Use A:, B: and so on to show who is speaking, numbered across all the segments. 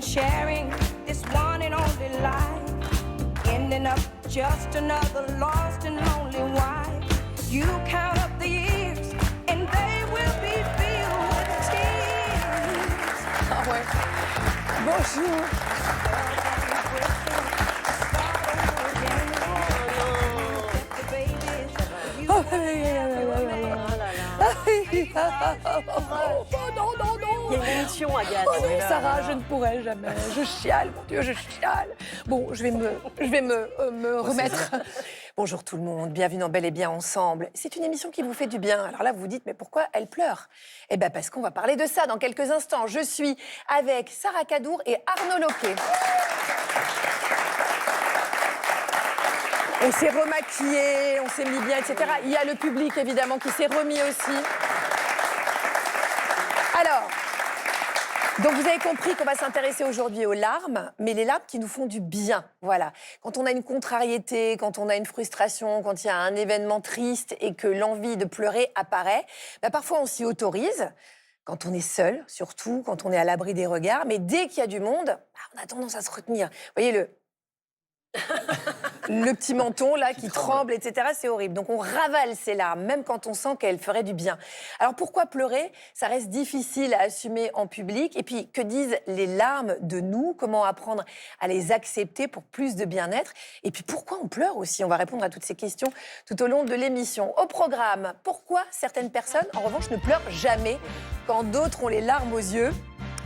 A: sharing this one and only life, ending up just another lost and lonely wife. You count up the years and they will be filled with tears.
B: Ah ouais. Bonjour. Non, non, non.
C: Il y a une émission, Agathe.
B: Oh non, Sarah, je ne pourrai jamais. Je chiale, mon Dieu, je chiale. Bon, je vais me remettre. Bonjour tout le monde, bienvenue dans Bel et Bien Ensemble. C'est une émission qui vous fait du bien. Alors là, vous vous dites, mais pourquoi elle pleure? Eh bien, parce qu'on va parler de ça dans quelques instants. Je suis avec Sarah Cadour et Arnaud Loquet. On s'est remaquillé, on s'est mis bien, etc. Il y a le public, évidemment, qui s'est remis aussi. Alors, donc vous avez compris qu'on va s'intéresser aujourd'hui aux larmes, mais les larmes qui nous font du bien, voilà. Quand on a une contrariété, quand on a une frustration, quand il y a un événement triste et que l'envie de pleurer apparaît, bah parfois on s'y autorise, quand on est seul, surtout, quand on est à l'abri des regards, mais dès qu'il y a du monde, bah on a tendance à se retenir. Vous voyez le petit menton là qui tremble, etc. C'est horrible. Donc on ravale ses larmes, même quand on sent qu'elles feraient du bien. Alors pourquoi pleurer? Ça reste difficile à assumer en public. Et puis que disent les larmes de nous? Comment apprendre à les accepter pour plus de bien-être? Et puis pourquoi on pleure aussi? On va répondre à toutes ces questions tout au long de l'émission. Au programme, pourquoi certaines personnes, en revanche, ne pleurent jamais quand d'autres ont les larmes aux yeux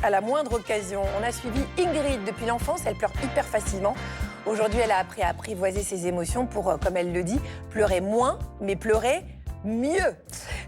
B: à la moindre occasion? On a suivi Ingrid depuis l'enfance, elle pleure hyper facilement. Aujourd'hui, elle a appris à apprivoiser ses émotions pour, comme elle le dit, pleurer moins, mais pleurer mieux.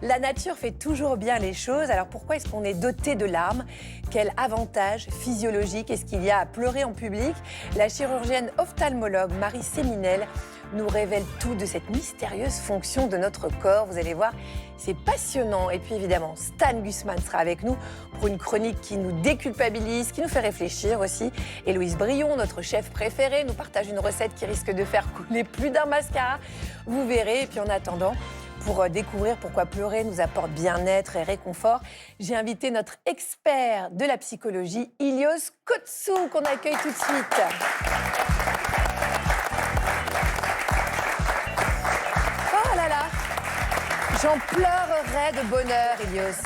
B: La nature fait toujours bien les choses. Alors pourquoi est-ce qu'on est doté de larmes? Quel avantage physiologique est-ce qu'il y a à pleurer en public? La chirurgienne ophtalmologue Marie Séminel nous révèle tout de cette mystérieuse fonction de notre corps. Vous allez voir, c'est passionnant. Et puis évidemment, Stan Gusman sera avec nous pour une chronique qui nous déculpabilise, qui nous fait réfléchir aussi. Et Louise Brion, notre chef préféré, nous partage une recette qui risque de faire couler plus d'un mascara. Vous verrez. Et puis en attendant, pour découvrir pourquoi pleurer nous apporte bien-être et réconfort, j'ai invité notre expert de la psychologie, Ilios Kotsou, qu'on accueille tout de suite. Oh là là, j'en pleurerais de bonheur, Ilios.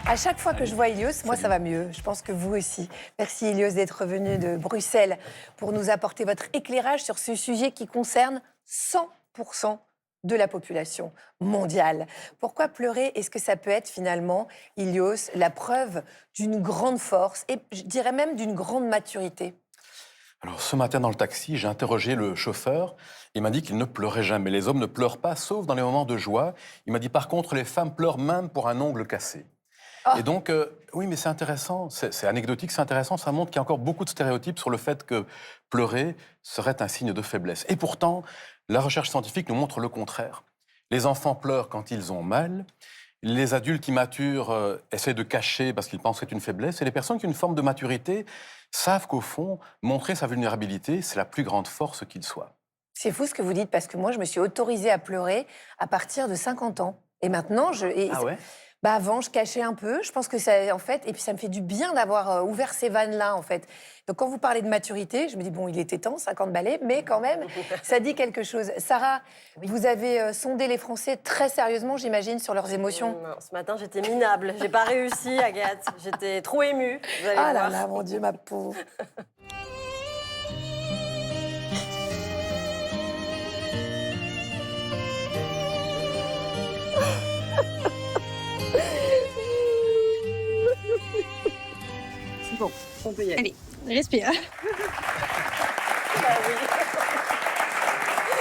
B: À chaque fois que je vois Ilios, moi, ça va mieux. Je pense que vous aussi. Merci, Ilios, d'être venu de Bruxelles pour nous apporter votre éclairage sur ce sujet qui concerne 100% de la population mondiale. Pourquoi pleurer? Est-ce que ça peut être finalement, Ilios, la preuve d'une grande force et je dirais même d'une grande maturité?
D: Alors ce matin dans le taxi, j'ai interrogé le chauffeur. Il m'a dit qu'il ne pleurait jamais. Les hommes ne pleurent pas, sauf dans les moments de joie. Il m'a dit par contre, les femmes pleurent même pour un ongle cassé. Oh. Et donc, oui, mais c'est intéressant, c'est anecdotique, c'est intéressant. Ça montre qu'il y a encore beaucoup de stéréotypes sur le fait que pleurer serait un signe de faiblesse. Et pourtant, la recherche scientifique nous montre le contraire. Les enfants pleurent quand ils ont mal. Les adultes immatures essaient de cacher parce qu'ils pensent que c'est une faiblesse. Et les personnes qui ont une forme de maturité savent qu'au fond, montrer sa vulnérabilité, c'est la plus grande force qu'il soit.
B: C'est fou ce que vous dites, parce que moi, je me suis autorisée à pleurer à partir de 50 ans. Et maintenant,
D: Ah ouais?
B: Bah avant, je cachais un peu. Je pense que ça, en fait, et puis ça me fait du bien d'avoir ouvert ces vannes-là, en fait. Donc, quand vous parlez de maturité, je me dis, bon, il était temps, 50 balais, mais quand même, ça dit quelque chose. Sarah, oui. Vous avez sondé les Français très sérieusement, j'imagine, sur leurs émotions.
C: Non, ce matin, j'étais minable. J'ai pas réussi, Agathe. J'étais trop émue. Vous allez
B: ah
C: voir.
B: là là, mon Dieu, ma pauvre.
C: Bon, on peut y aller.
E: Allez, respire.
C: Bah oui.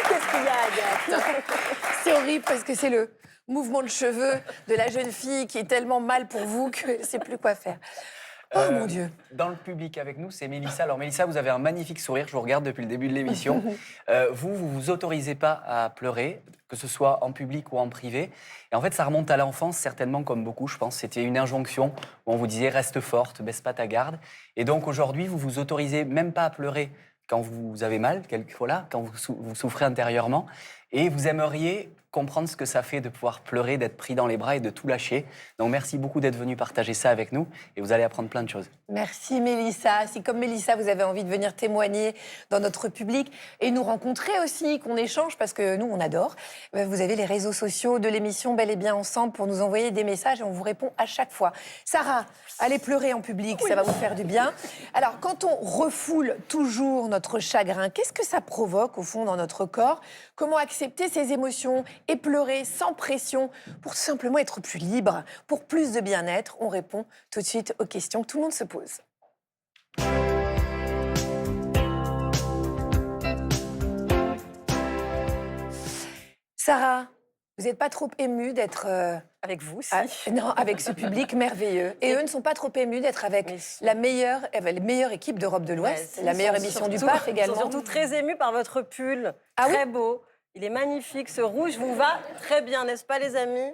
C: Qu'est-ce qu'il y a, Agathe?
B: C'est horrible parce que c'est le mouvement de cheveux de la jeune fille qui est tellement mal pour vous que je ne sais plus quoi faire. Oh mon Dieu.
F: Dans le public avec nous, c'est Mélissa. Alors Mélissa, vous avez un magnifique sourire, je vous regarde depuis le début de l'émission. Vous autorisez pas à pleurer, que ce soit en public ou en privé. Et en fait, ça remonte à l'enfance, certainement comme beaucoup, je pense. C'était une injonction où on vous disait « reste forte, baisse pas ta garde ». Et donc aujourd'hui, vous vous autorisez même pas à pleurer quand vous avez mal, voilà, quand vous souffrez intérieurement. Et vous aimeriez comprendre ce que ça fait de pouvoir pleurer, d'être pris dans les bras et de tout lâcher. Donc merci beaucoup d'être venu partager ça avec nous et vous allez apprendre plein de choses.
B: Merci Mélissa. Si comme Mélissa, vous avez envie de venir témoigner dans notre public et nous rencontrer aussi, qu'on échange, parce que nous, on adore, vous avez les réseaux sociaux de l'émission Bel et Bien Ensemble pour nous envoyer des messages et on vous répond à chaque fois. Sarah, allez pleurer en public, ça va vous faire du bien. Alors, quand on refoule toujours notre chagrin, qu'est-ce que ça provoque au fond dans notre corps? Comment accepter ses émotions et pleurer sans pression pour simplement être plus libre, pour plus de bien-être? On répond tout de suite aux questions que tout le monde se pose. Sarah, vous n'êtes pas trop émue d'être
C: Avec vous, si.
B: non, avec ce public merveilleux. Et eux ne sont pas trop émus d'être avec la meilleure équipe d'Europe de l'Ouest,
C: Ouais,
B: la
C: ils
B: meilleure
C: sont
B: émission du
C: surtout-
B: PAF
C: Ils
B: également.
C: sont surtout très émus par votre pull.
B: Ah oui
C: Très beau. Il est magnifique. Ce rouge vous va très bien, n'est-ce pas, les amis?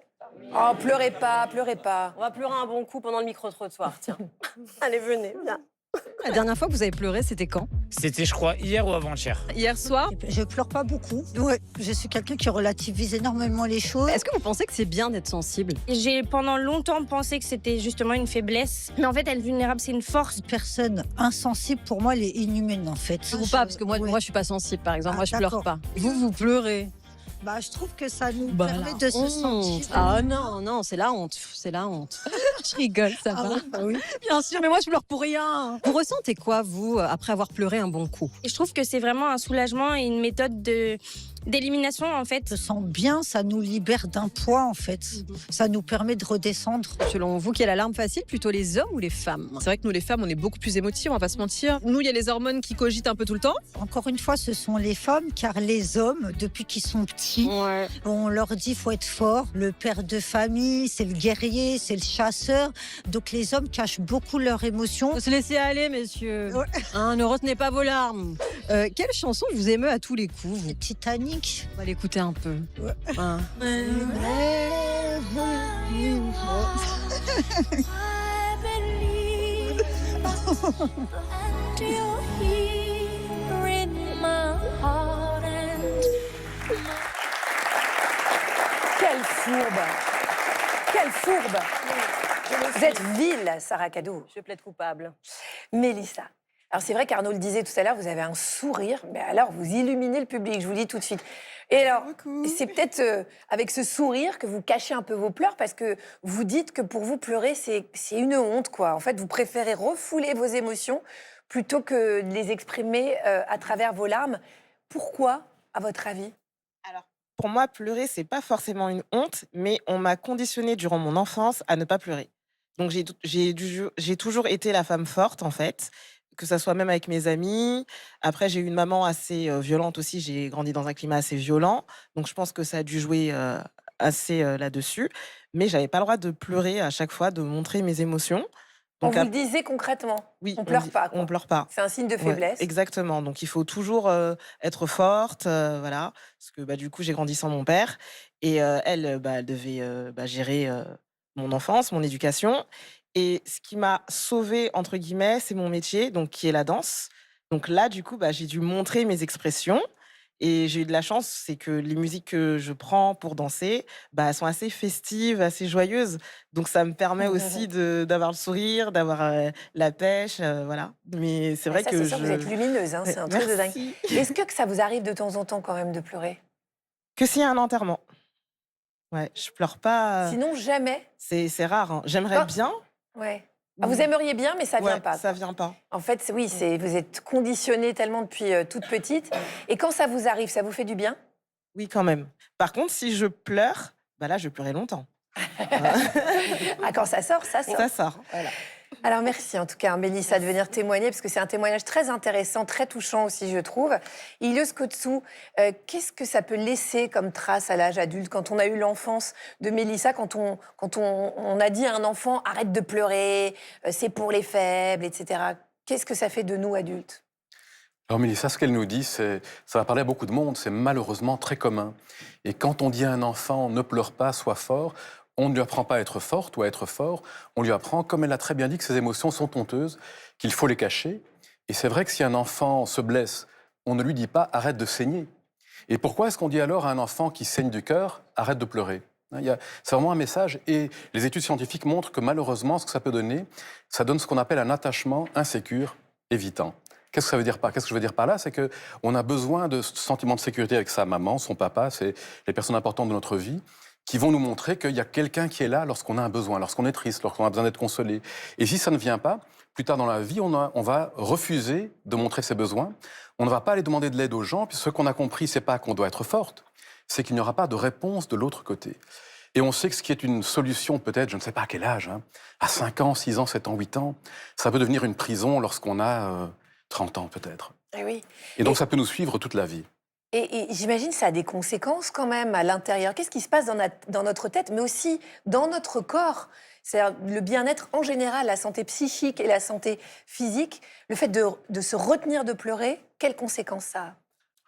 B: Oh, pleurez pas, pleurez pas.
C: On va pleurer un bon coup pendant le micro-trottoir, tiens. Allez, venez, viens.
E: La dernière fois que vous avez pleuré, c'était quand?
G: C'était, je crois, hier ou avant-hier.
E: Hier soir.
H: Je pleure pas beaucoup. Ouais, je suis quelqu'un qui relativise énormément les choses.
E: Est-ce que vous pensez que c'est bien d'être sensible?
I: J'ai pendant longtemps pensé que c'était justement une faiblesse. Mais en fait, être vulnérable, c'est une force.
H: Une personne insensible, pour moi, elle est inhumaine, en fait.
E: Ou pas, parce que moi,
H: Ouais.
E: moi, je suis pas sensible, par exemple.
H: Ah,
E: Moi, je pleure
H: d'accord.
E: pas. Vous pleurez.
H: Bah, je trouve que ça nous
E: Bah,
H: permet
E: la
H: de se
E: honte.
H: sentir.
E: Ah non, non, c'est la honte. C'est la honte. Je rigole, ça
H: Ah
E: va.
H: ouais, bah oui.
E: Bien sûr, mais moi, je pleure pour rien. Vous ressentez quoi, vous, après avoir pleuré un bon coup?
I: Et je trouve que c'est vraiment un soulagement et une méthode d'élimination, en fait.
H: Je sens bien, ça nous libère d'un poids, en fait. Ça nous permet de redescendre.
E: Selon vous, qui a la larme facile, plutôt les hommes ou les femmes?
J: C'est vrai que nous, les femmes, on est beaucoup plus émotives, on va pas se mentir. Nous, il y a les hormones qui cogitent un peu tout le temps.
H: Encore une fois, ce sont les femmes, car les hommes, depuis qu'ils sont petits,
E: Ouais.
H: on leur dit faut être fort. Le père de famille, c'est le guerrier, c'est le chasseur. Donc les hommes cachent beaucoup leurs émotions.
E: Faut se laisser aller, messieurs.
H: Ouais.
E: Hein, ne retenez pas vos larmes. Quelle chanson vous émeut à tous les coups, vous?
H: Le Titanic.
E: On va l'écouter un peu.
H: Ouais.
E: Hein.
B: Quelle fourbe! Quelle fourbe! Vous êtes vile, Sarah Cadou.
C: Je plaide coupable.
B: Mélissa. Alors c'est vrai qu'Arnaud le disait tout à l'heure, vous avez un sourire, mais alors vous illuminez le public, je vous le dis tout de suite. Et alors, c'est peut-être avec ce sourire que vous cachez un peu vos pleurs, parce que vous dites que pour vous, pleurer, c'est une honte, quoi. En fait, vous préférez refouler vos émotions plutôt que de les exprimer à travers vos larmes. Pourquoi, à votre avis?
K: Alors, pour moi, pleurer, c'est pas forcément une honte, mais on m'a conditionné durant mon enfance à ne pas pleurer. Donc, j'ai toujours été la femme forte, en fait, que ça soit même avec mes amis. Après, j'ai eu une maman assez violente aussi. J'ai grandi dans un climat assez violent. Donc, je pense que ça a dû jouer assez là-dessus. Mais j'avais pas le droit de pleurer à chaque fois, de montrer mes émotions.
B: On
K: Donc,
B: vous le disait concrètement,
K: oui,
B: on pleure pas, quoi.
K: On pleure pas.
B: C'est un signe de
K: Ouais,
B: faiblesse.
K: exactement. Donc, il faut toujours être forte, voilà. Parce que du coup, j'ai grandi sans mon père. Et elle devait gérer mon enfance, mon éducation. Et ce qui m'a sauvée, entre guillemets, c'est mon métier, donc qui est la danse. Donc là, du coup, j'ai dû montrer mes expressions. Et j'ai eu de la chance, c'est que les musiques que je prends pour danser, elles sont assez festives, assez joyeuses. Donc ça me permet aussi d'avoir le sourire, d'avoir la pêche, voilà. Mais c'est vrai
B: Ça,
K: que
B: c'est sûr, vous êtes lumineuse, hein, c'est un truc de dingue.
K: Merci.
B: Est-ce que ça vous arrive de temps en temps quand même de pleurer?
K: Que s'il y a un enterrement. Ouais, je pleure pas.
B: Sinon, jamais.
K: C'est rare. Hein. J'aimerais
B: Ah.
K: bien.
B: Ouais. Ah, vous aimeriez bien, mais ça vient
K: Ouais,
B: pas.
K: ça vient pas.
B: En fait, oui, vous êtes conditionnée tellement depuis toute petite. Et quand ça vous arrive, ça vous fait du bien?
K: Oui, quand même. Par contre, si je pleure, là, je pleurais longtemps.
B: Ah, quand ça sort, ça sort.
K: Ça sort.
B: Voilà. Alors merci en tout cas, Mélissa, de venir témoigner, parce que c'est un témoignage très intéressant, très touchant aussi, je trouve. Ilios Kotsou, qu'est-ce que ça peut laisser comme trace à l'âge adulte quand on a eu l'enfance de Mélissa, quand on a dit à un enfant « arrête de pleurer, c'est pour les faibles », etc. Qu'est-ce que ça fait de nous, adultes?
D: Alors Mélissa, ce qu'elle nous dit, ça va parler à beaucoup de monde, c'est malheureusement très commun. Et quand on dit à un enfant « ne pleure pas, sois fort », on ne lui apprend pas à être forte ou à être fort, on lui apprend, comme elle l'a très bien dit, que ses émotions sont honteuses, qu'il faut les cacher. Et c'est vrai que si un enfant se blesse, on ne lui dit pas « arrête de saigner ». Et pourquoi est-ce qu'on dit alors à un enfant qui saigne du cœur, arrête de pleurer? C'est vraiment un message, et les études scientifiques montrent que malheureusement, ce que ça peut donner, ça donne ce qu'on appelle un attachement insécure, évitant. Qu'est-ce que ça veut dire Qu'est-ce que je veux dire par là? C'est qu'on a besoin de ce sentiment de sécurité avec sa maman, son papa, c'est les personnes importantes de notre vie, qui vont nous montrer qu'il y a quelqu'un qui est là lorsqu'on a un besoin, lorsqu'on est triste, lorsqu'on a besoin d'être consolé. Et si ça ne vient pas, plus tard dans la vie, on va refuser de montrer ses besoins. On ne va pas aller demander de l'aide aux gens, puis ce qu'on a compris, c'est pas qu'on doit être forte, c'est qu'il n'y aura pas de réponse de l'autre côté. Et on sait que ce qui est une solution, peut-être, je ne sais pas à quel âge, à 5 ans, 6 ans, 7 ans, 8 ans, ça peut devenir une prison lorsqu'on a 30 ans, peut-être.
B: Eh oui.
D: Et donc, ça peut nous suivre toute la vie.
B: Et j'imagine que ça a des conséquences quand même à l'intérieur. Qu'est-ce qui se passe dans notre tête, mais aussi dans notre corps? C'est-à-dire le bien-être en général, la santé psychique et la santé physique. Le fait de se retenir de pleurer, quelles conséquences ça a?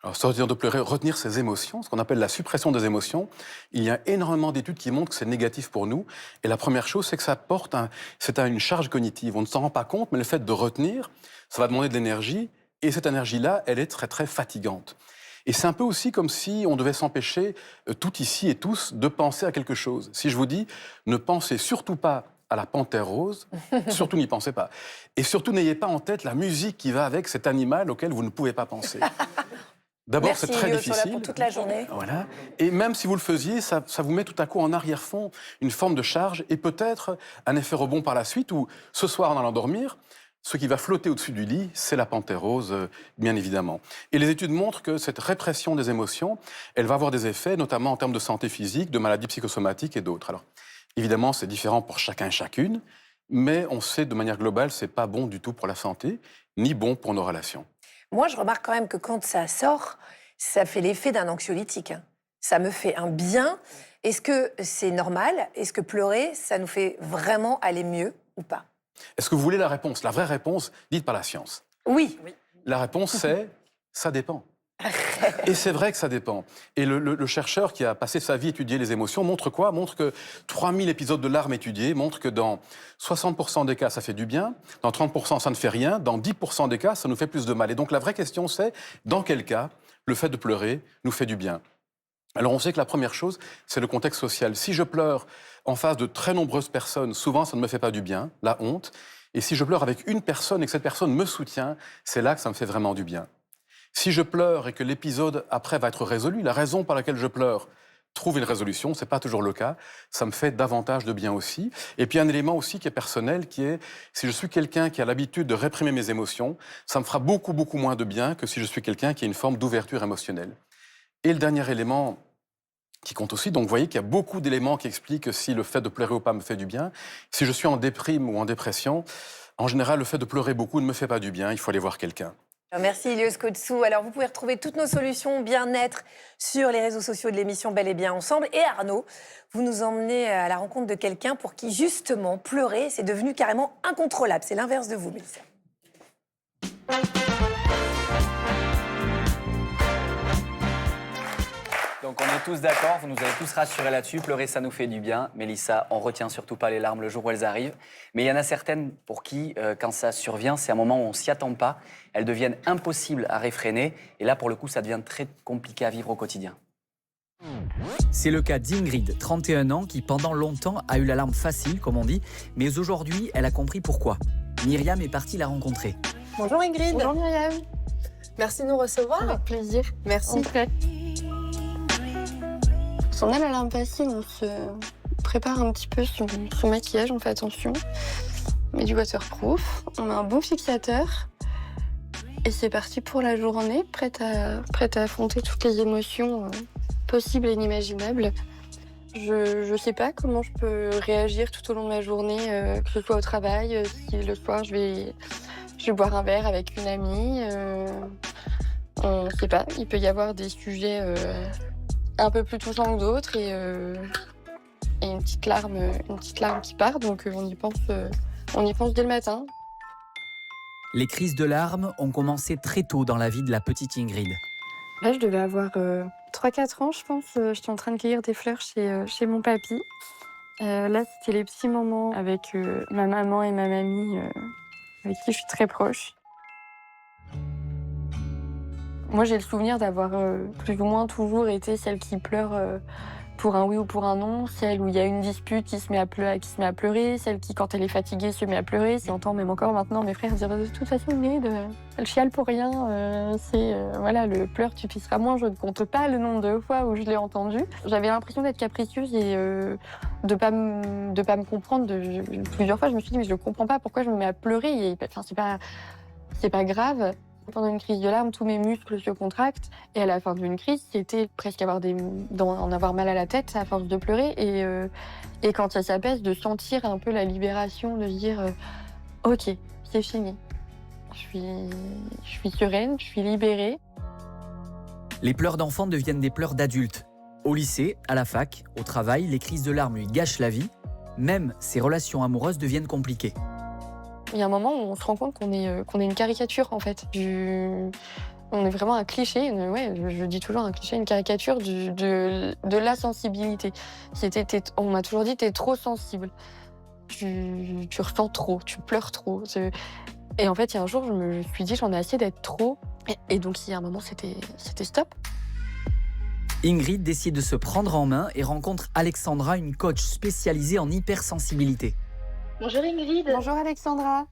D: Alors, se retenir de pleurer, retenir ses émotions, ce qu'on appelle la suppression des émotions, il y a énormément d'études qui montrent que c'est négatif pour nous. Et la première chose, c'est que ça porte une charge cognitive. On ne s'en rend pas compte, mais le fait de retenir, ça va demander de l'énergie. Et cette énergie-là, elle est très, très fatigante. Et c'est un peu aussi comme si on devait s'empêcher, tout ici et tous, de penser à quelque chose. Si je vous dis, ne pensez surtout pas à la panthère rose, surtout n'y pensez pas. Et surtout, n'ayez pas en tête la musique qui va avec cet animal auquel vous ne pouvez pas penser. D'abord, c'est très difficile.
B: Merci, pour toute la journée.
D: Voilà. Et même si vous le faisiez, ça vous met tout à coup en arrière-fond une forme de charge et peut-être un effet rebond par la suite où, ce soir, en allant dormir, ce qui va flotter au-dessus du lit, c'est la panthère rose, bien évidemment. Et les études montrent que cette répression des émotions, elle va avoir des effets, notamment en termes de santé physique, de maladies psychosomatiques et d'autres. Alors, évidemment, c'est différent pour chacun et chacune, mais on sait de manière globale, c'est pas bon du tout pour la santé, ni bon pour nos relations.
B: Moi, je remarque quand même que quand ça sort, ça fait l'effet d'un anxiolytique. Ça me fait un bien. Est-ce que c'est normal? Est-ce que pleurer, ça nous fait vraiment aller mieux ou pas?
D: Est-ce que vous voulez la réponse? La vraie réponse, dite par la science.
B: Oui.
D: La réponse, c'est « ça dépend ». Et c'est vrai que ça dépend. Et le chercheur qui a passé sa vie à étudier les émotions montre quoi? Montre que 3000 épisodes de larmes étudiés montrent que dans 60% des cas, ça fait du bien, dans 30%, ça ne fait rien, dans 10% des cas, ça nous fait plus de mal. Et donc la vraie question, c'est dans quel cas le fait de pleurer nous fait du bien? Alors on sait que la première chose, c'est le contexte social. Si je pleure en face de très nombreuses personnes, souvent ça ne me fait pas du bien, la honte. Et si je pleure avec une personne et que cette personne me soutient, c'est là que ça me fait vraiment du bien. Si je pleure et que l'épisode après va être résolu, la raison par laquelle je pleure trouve une résolution, ce n'est pas toujours le cas, ça me fait davantage de bien aussi. Et puis un élément aussi qui est personnel, qui est, si je suis quelqu'un qui a l'habitude de réprimer mes émotions, ça me fera beaucoup, beaucoup moins de bien que si je suis quelqu'un qui a une forme d'ouverture émotionnelle. Et le dernier élément qui compte aussi, donc vous voyez qu'il y a beaucoup d'éléments qui expliquent si le fait de pleurer ou pas me fait du bien. Si je suis en déprime ou en dépression, en général, le fait de pleurer beaucoup ne me fait pas du bien, il faut aller voir quelqu'un.
B: Merci Ilios Kotsou. Alors vous pouvez retrouver toutes nos solutions bien-être sur les réseaux sociaux de l'émission Bel et Bien Ensemble. Et Arnaud, vous nous emmenez à la rencontre de quelqu'un pour qui justement pleurer, c'est devenu carrément incontrôlable. C'est l'inverse de vous, Mélissa.
F: Donc on est tous d'accord, vous nous avez tous rassurés là-dessus, pleurer ça nous fait du bien. Mélissa, on retient surtout pas les larmes le jour où elles arrivent. Mais il y en a certaines pour qui, quand ça survient, c'est un moment où on s'y attend pas. Elles deviennent impossibles à réfréner. Et là, pour le coup, ça devient très compliqué à vivre au quotidien.
L: C'est le cas d'Ingrid, 31 ans, qui pendant longtemps a eu la larme facile, comme on dit. Mais aujourd'hui, elle a compris pourquoi. Myriam est partie la rencontrer.
J: Bonjour Ingrid.
M: Bonjour Myriam.
J: Merci de nous recevoir.
M: Avec plaisir.
J: Merci.
M: On a la larme facile, on se prépare un petit peu son maquillage, on fait attention. On met du waterproof, on met un bon fixateur. Et c'est parti pour la journée, prête à affronter toutes les émotions possibles et inimaginables. Je sais pas comment je peux réagir tout au long de ma journée, que ce soit au travail, si le soir je vais boire un verre avec une amie. On sait pas, il peut y avoir des sujets un peu plus touchants que d'autres et une petite larme qui part, donc on y pense dès le matin.
L: Les crises de larmes ont commencé très tôt dans la vie de la petite Ingrid.
M: Là, je devais avoir 3-4 ans, je pense. J'étais en train de cueillir des fleurs chez mon papy. Là, c'était les petits moments avec ma maman et ma mamie, avec qui je suis très proche. Moi, j'ai le souvenir d'avoir plus ou moins toujours été celle qui pleure pour un oui ou pour un non, celle où il y a une dispute qui se met à pleurer, celle qui, quand elle est fatiguée, se met à pleurer. J'entends même encore maintenant mes frères dire de toute façon, Ingrid, elle chiale pour rien. Voilà, le pleur, tu pisseras moins. Je ne compte pas le nombre de fois où je l'ai entendu. J'avais l'impression d'être capricieuse et de pas me comprendre. Plusieurs fois, je me suis dit, mais je ne comprends pas pourquoi je me mets à pleurer. Enfin, c'est pas grave. Pendant une crise de larmes, tous mes muscles se contractent. Et à la fin d'une crise, c'était presque en avoir mal à la tête à force de pleurer. Et quand ça s'apaise, de sentir un peu la libération, de se dire ok, c'est fini. Je suis sereine, je suis libérée.
L: Les pleurs d'enfants deviennent des pleurs d'adultes. Au lycée, à la fac, au travail, les crises de larmes lui gâchent la vie. Même ses relations amoureuses deviennent compliquées.
M: Il y a un moment où on se rend compte qu'on est une caricature, en fait. On est vraiment un cliché, je dis toujours un cliché, une caricature de la sensibilité. On m'a toujours dit, t'es trop sensible. Tu ressens trop, tu pleures trop. Et en fait, il y a un jour, je me suis dit, j'en ai assez d'être trop. Et donc, il y a un moment, c'était stop.
L: Ingrid décide de se prendre en main et rencontre Alexandra, une coach spécialisée en hypersensibilité.
N: Bonjour Ingrid.
M: Bonjour Alexandra.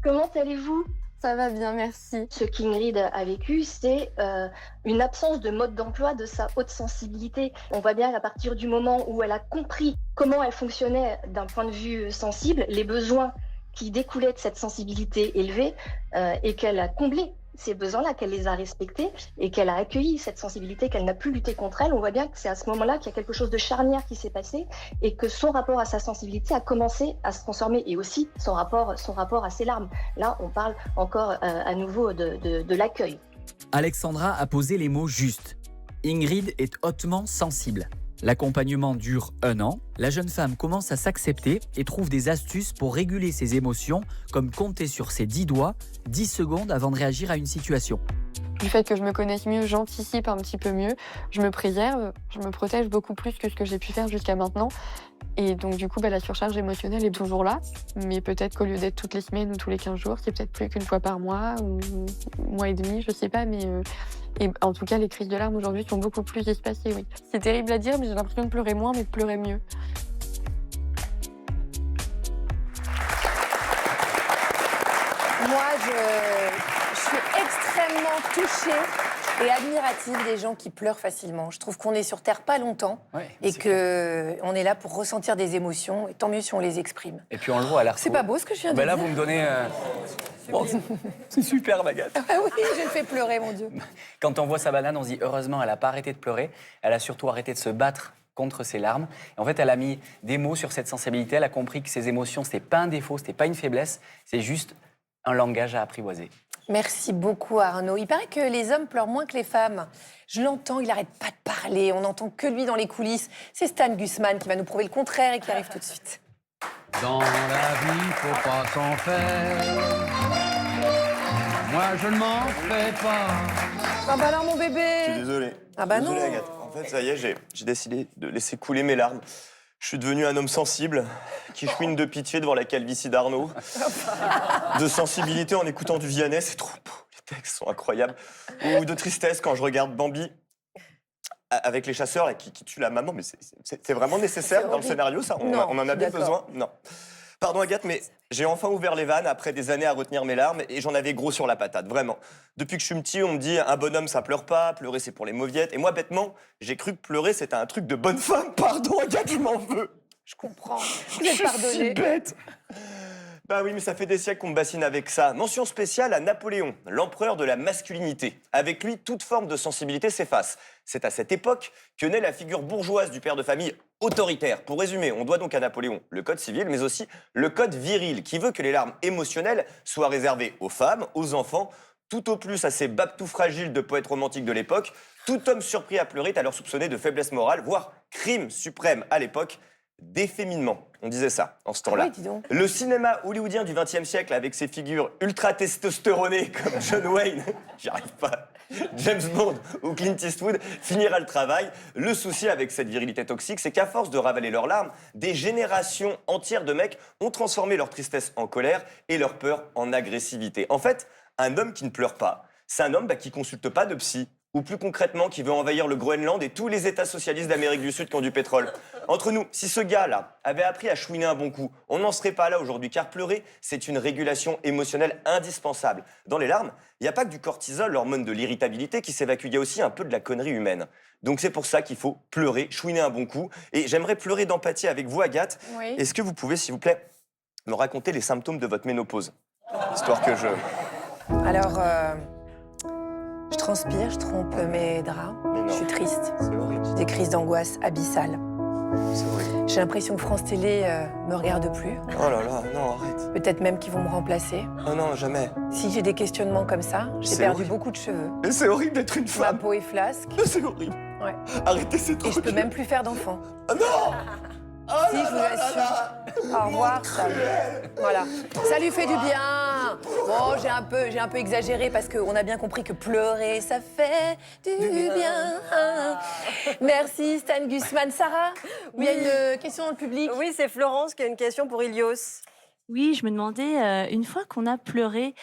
N: Comment allez-vous?
M: Ça va bien, merci.
N: Ce qu'Ingrid a vécu, c'est une absence de mode d'emploi de sa haute sensibilité. On voit bien qu'à partir du moment où elle a compris comment elle fonctionnait d'un point de vue sensible, les besoins qui découlaient de cette sensibilité élevée, et qu'elle a comblé ces besoins-là, qu'elle les a respectés et qu'elle a accueilli cette sensibilité, qu'elle n'a plus lutté contre elle. On voit bien que c'est à ce moment-là qu'il y a quelque chose de charnière qui s'est passé et que son rapport à sa sensibilité a commencé à se transformer, et aussi son rapport à ses larmes. Là, on parle encore à nouveau de l'accueil.
L: Alexandra a posé les mots justes. Ingrid est hautement sensible. L'accompagnement dure 1 an. La jeune femme commence à s'accepter et trouve des astuces pour réguler ses émotions, comme compter sur ses 10 doigts, 10 secondes avant de réagir à une situation.
M: Du fait que je me connaisse mieux, j'anticipe un petit peu mieux, je me préserve, je me protège beaucoup plus que ce que j'ai pu faire jusqu'à maintenant. Et donc du coup, la surcharge émotionnelle est toujours là, mais peut-être qu'au lieu d'être toutes les semaines ou tous les 15 jours, c'est peut-être plus qu'une fois par mois ou mois et demi, je sais pas, mais et en tout cas, les crises de larmes aujourd'hui sont beaucoup plus espacées, oui. C'est terrible à dire, mais j'ai l'impression de pleurer moins, mais de pleurer mieux.
B: Moi, je suis extrêmement touchée et admirative des gens qui pleurent facilement. Je trouve qu'on est sur Terre pas longtemps et qu'on est là pour ressentir des émotions. Et tant mieux si on les exprime.
F: Et puis on le voit à l'air.
B: C'est pas beau ce que je viens de dire.
F: Là, vous me donnez. Bon, c'est super, Agathe.
B: Ah oui, je le fais pleurer, mon Dieu.
F: Quand on voit sa banane, on se dit heureusement, elle n'a pas arrêté de pleurer. Elle a surtout arrêté de se battre contre ses larmes. Et en fait, elle a mis des mots sur cette sensibilité. Elle a compris que ses émotions, c'était pas un défaut, c'était pas une faiblesse. C'est juste un langage à apprivoiser.
B: Merci beaucoup, Arnaud. Il paraît que les hommes pleurent moins que les femmes. Je l'entends, il n'arrête pas de parler. On n'entend que lui dans les coulisses. C'est Stan Gusman qui va nous prouver le contraire et qui arrive tout de suite.
O: Dans la vie, faut pas s'en faire. Moi, je ne m'en fais pas.
B: Ah bah alors, mon bébé.
P: Je suis désolé.
B: Ah bah
P: désolé,
B: non.
P: Agathe. En fait, ça y est, j'ai décidé de laisser couler mes larmes. Je suis devenu un homme sensible, qui chouine de pitié devant la calvitie d'Arnaud. De sensibilité en écoutant du Vianney, c'est trop beau, les textes sont incroyables. Ou de tristesse quand je regarde Bambi avec les chasseurs là, qui tuent la maman. Mais c'est vraiment nécessaire dans le scénario, ça? On en a bien besoin? Non. Pardon Agathe, mais j'ai enfin ouvert les vannes après des années à retenir mes larmes et j'en avais gros sur la patate, vraiment. Depuis que je suis petit, on me dit un bonhomme ça pleure pas, pleurer c'est pour les mauviettes. Et moi bêtement, j'ai cru que pleurer c'était un truc de bonne femme. Pardon Agathe, je m'en veux.
B: Je comprends. Vous êtes pardonné.
P: Je suis bête. Bah oui, mais ça fait des siècles qu'on me bassine avec ça. Mention spéciale à Napoléon, l'empereur de la masculinité. Avec lui, toute forme de sensibilité s'efface. C'est à cette époque que naît la figure bourgeoise du père de famille autoritaire. Pour résumer, on doit donc à Napoléon le code civil, mais aussi le code viril, qui veut que les larmes émotionnelles soient réservées aux femmes, aux enfants, tout au plus à ces babtous fragiles de poètes romantiques de l'époque. Tout homme surpris à pleurer est alors soupçonné de faiblesse morale, voire crime suprême à l'époque. D'efféminement, on disait ça en ce temps-là.
B: Oui, dis donc.
P: Le cinéma hollywoodien du XXe siècle, avec ses figures ultra testostéronées comme John Wayne, j'y arrive pas, James Bond ou Clint Eastwood, finira le travail. Le souci avec cette virilité toxique, c'est qu'à force de ravaler leurs larmes, des générations entières de mecs ont transformé leur tristesse en colère et leur peur en agressivité. En fait, un homme qui ne pleure pas, C'est un homme qui consulte pas de psy. Ou plus concrètement, qui veut envahir le Groenland et tous les États socialistes d'Amérique du Sud qui ont du pétrole. Entre nous, si ce gars-là avait appris à chouiner un bon coup, on n'en serait pas là aujourd'hui, car pleurer, c'est une régulation émotionnelle indispensable. Dans les larmes, il n'y a pas que du cortisol, l'hormone de l'irritabilité, qui s'évacue, il y a aussi un peu de la connerie humaine. Donc c'est pour ça qu'il faut pleurer, chouiner un bon coup. Et j'aimerais pleurer d'empathie avec vous, Agathe.
B: Oui.
P: Est-ce que vous pouvez, s'il vous plaît, me raconter les symptômes de votre ménopause? Histoire que je...
B: Alors, je transpire, je trompe mes draps, je suis triste. J'ai des crises d'angoisse abyssales. J'ai l'impression que France Télé me regarde plus.
P: Oh là là, non, arrête.
B: Peut-être même qu'ils vont me remplacer.
P: Oh non, jamais.
B: Si j'ai des questionnements comme ça, j'ai
P: C'est
B: perdu
P: horrible.
B: beaucoup de cheveux.
P: Mais c'est horrible d'être une
B: Ma
P: femme.
B: peau est flasque.
P: C'est horrible.
B: Ouais.
P: Arrêtez, c'est trop
B: Et je peux
P: dur.
B: même plus faire d'enfants.
P: Ah non.
B: Si, je vous assure. Au revoir, Sam. Voilà. Ça lui fait du bien. Bon, j'ai un peu exagéré parce qu'on a bien compris que pleurer, ça fait du bien. Merci, Stan Gusman. Sarah, il y a une question dans le public.
C: Oui, c'est Florence qui a une question pour Ilios.
Q: Oui, je me demandais, une fois qu'on a pleuré,